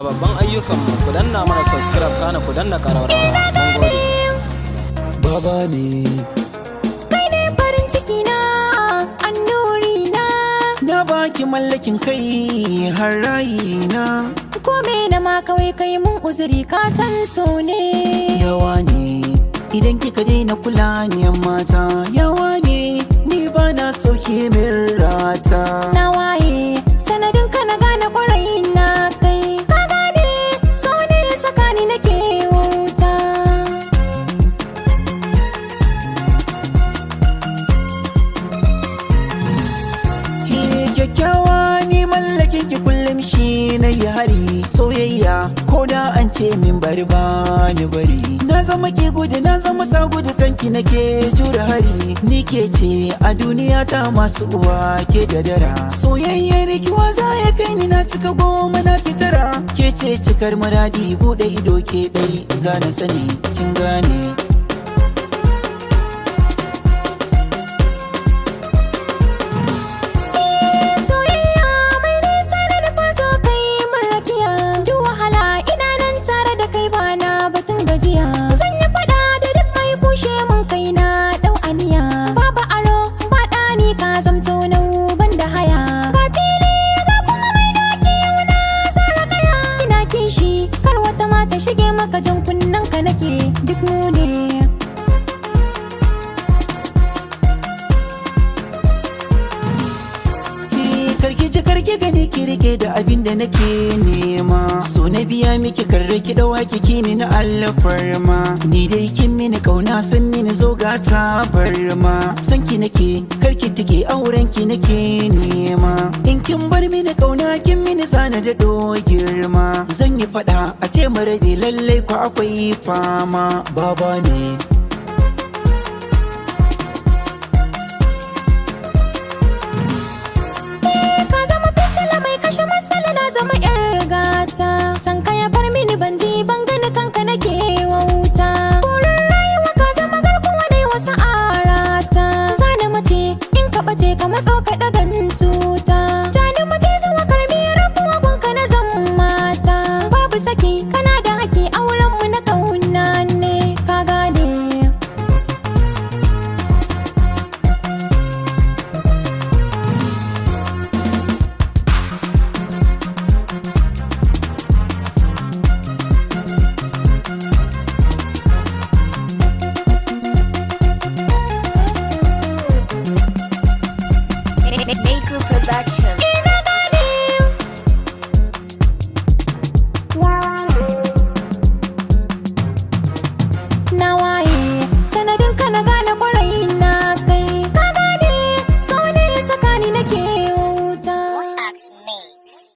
Babban ayyukanmu ku danna mana subscribe kana ku danna ƙararrawa. Mun gode. Baba ne kai ne farin ciki na annuri na baki mallakin kai har rayina. Kome na ma kawai kai mun uzuri ka san so ne. Yawa ne idan kika daina kula ni mata, yawa ne ni ba na sauke min rata. Na waye sanadin ka na gane kwarai na kai ka gane so ne sakani nake wuta. Kyakkyawa ni mallakin ki kullum shi na yi hari. Soyayya ko da an ce min bari ba ni bari. Na zama ki gudu na zama sa gudu kanki nake jure hari. Ni ke ce a duniya ta masu uwa ke da dara. Soyayyar kiwa za ya kai ni na cika goma na fitara. Ke ce cikar muradi bude ido ke ɗai za na sani kin gane. Ta shige maka jan kunnen ka nake duk mu ne. Karki gani ki rike da abin da nake nema. So na biya miki karre ki dawa ki mini alfarma. Ni dai kin mini kauna san mini zo ga tabarma. San ki nake karki tige auren ki nake nema. In kin bar mini kauna kin mini sana da do girma. Zan yi fada a ce mu rabe lallai ko akwai fama. Baba ne